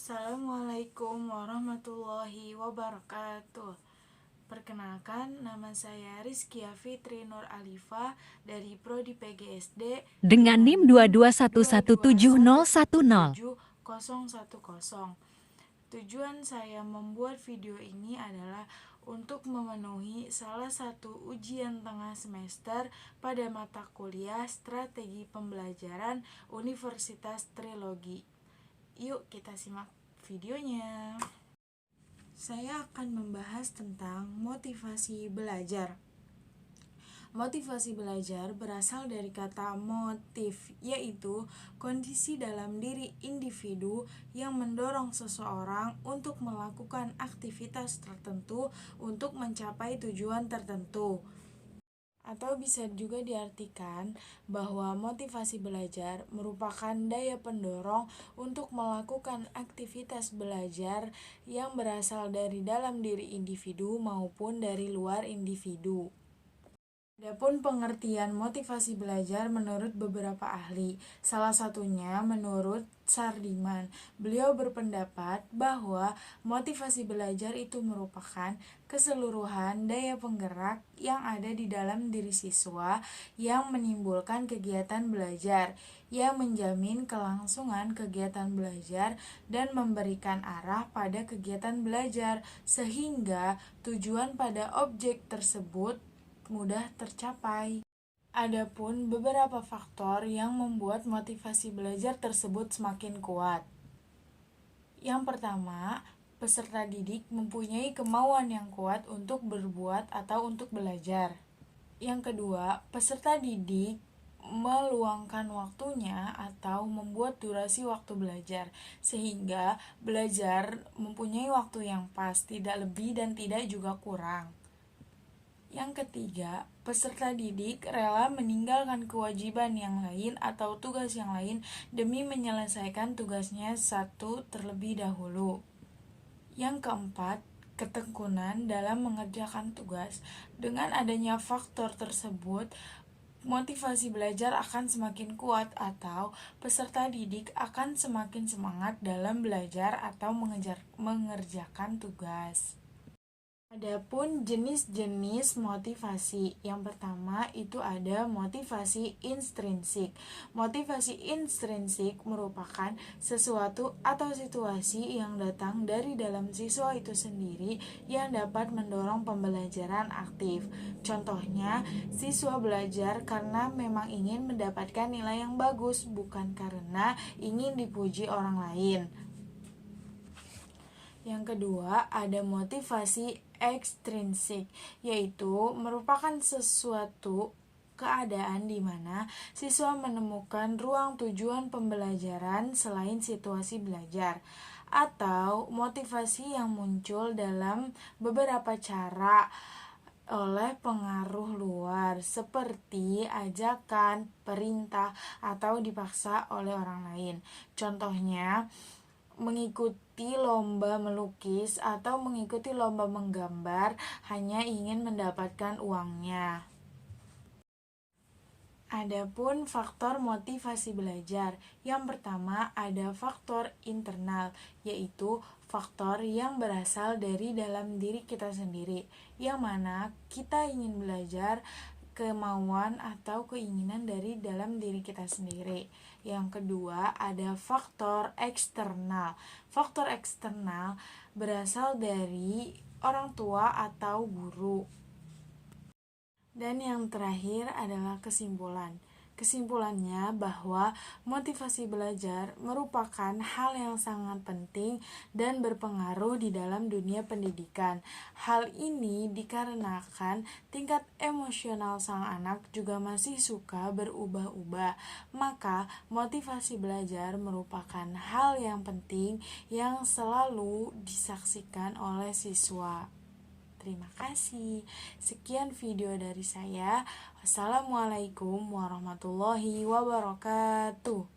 Assalamualaikum warahmatullahi wabarakatuh. Perkenalkan, nama saya Rizkia Fitri Nur Alifa dari Prodi PGSD dengan NIM 221171010. Tujuan saya membuat video ini adalah untuk memenuhi salah satu ujian tengah semester pada mata kuliah Strategi Pembelajaran Universitas Trilogi. Yuk kita simak videonya. Saya akan membahas tentang motivasi belajar. Motivasi belajar berasal dari kata motif, yaitu kondisi dalam diri individu yang mendorong seseorang untuk melakukan aktivitas tertentu untuk mencapai tujuan tertentu. Atau bisa juga diartikan bahwa motivasi belajar merupakan daya pendorong untuk melakukan aktivitas belajar yang berasal dari dalam diri individu maupun dari luar individu. Adapun pengertian motivasi belajar menurut beberapa ahli, salah satunya menurut Sardiman. Beliau berpendapat bahwa motivasi belajar itu merupakan keseluruhan daya penggerak yang ada di dalam diri siswa yang menimbulkan kegiatan belajar, yang menjamin kelangsungan kegiatan belajar dan memberikan arah pada kegiatan belajar, sehingga tujuan pada objek tersebut mudah tercapai. Adapun beberapa faktor yang membuat motivasi belajar tersebut semakin kuat. Yang pertama, peserta didik mempunyai kemauan yang kuat untuk berbuat atau untuk belajar. Yang kedua, peserta didik meluangkan waktunya atau membuat durasi waktu belajar, sehingga belajar mempunyai waktu yang pas, tidak lebih dan tidak juga kurang. Yang ketiga, peserta didik rela meninggalkan kewajiban yang lain atau tugas yang lain demi menyelesaikan tugasnya satu terlebih dahulu. Yang keempat, ketekunan dalam mengerjakan tugas. Dengan adanya faktor tersebut, motivasi belajar akan semakin kuat atau peserta didik akan semakin semangat dalam belajar atau mengerjakan tugas. Adapun jenis-jenis motivasi, yang pertama itu ada motivasi intrinsik. Motivasi intrinsik merupakan sesuatu atau situasi yang datang dari dalam siswa itu sendiri yang dapat mendorong pembelajaran aktif. Contohnya, siswa belajar karena memang ingin mendapatkan nilai yang bagus, bukan karena ingin dipuji orang lain. Yang kedua, ada motivasi ekstrinsik, yaitu merupakan sesuatu keadaan di mana siswa menemukan ruang tujuan pembelajaran selain situasi belajar, atau motivasi yang muncul dalam beberapa cara oleh pengaruh luar seperti ajakan, perintah, atau dipaksa oleh orang lain. Contohnya, mengikuti lomba melukis atau mengikuti lomba menggambar hanya ingin mendapatkan uangnya. Adapun faktor motivasi belajar, yang pertama ada faktor internal, yaitu faktor yang berasal dari dalam diri kita sendiri, yang mana kita ingin belajar, kemauan atau keinginan dari dalam diri kita sendiri. Yang kedua, ada faktor eksternal. Faktor eksternal berasal dari orang tua atau guru. Dan yang terakhir adalah kesimpulan. Kesimpulannya bahwa motivasi belajar merupakan hal yang sangat penting dan berpengaruh di dalam dunia pendidikan. Hal ini dikarenakan tingkat emosional sang anak juga masih suka berubah-ubah. Maka motivasi belajar merupakan hal yang penting yang selalu disaksikan oleh siswa. Terima kasih. Sekian video dari saya. Wassalamualaikum warahmatullahi wabarakatuh.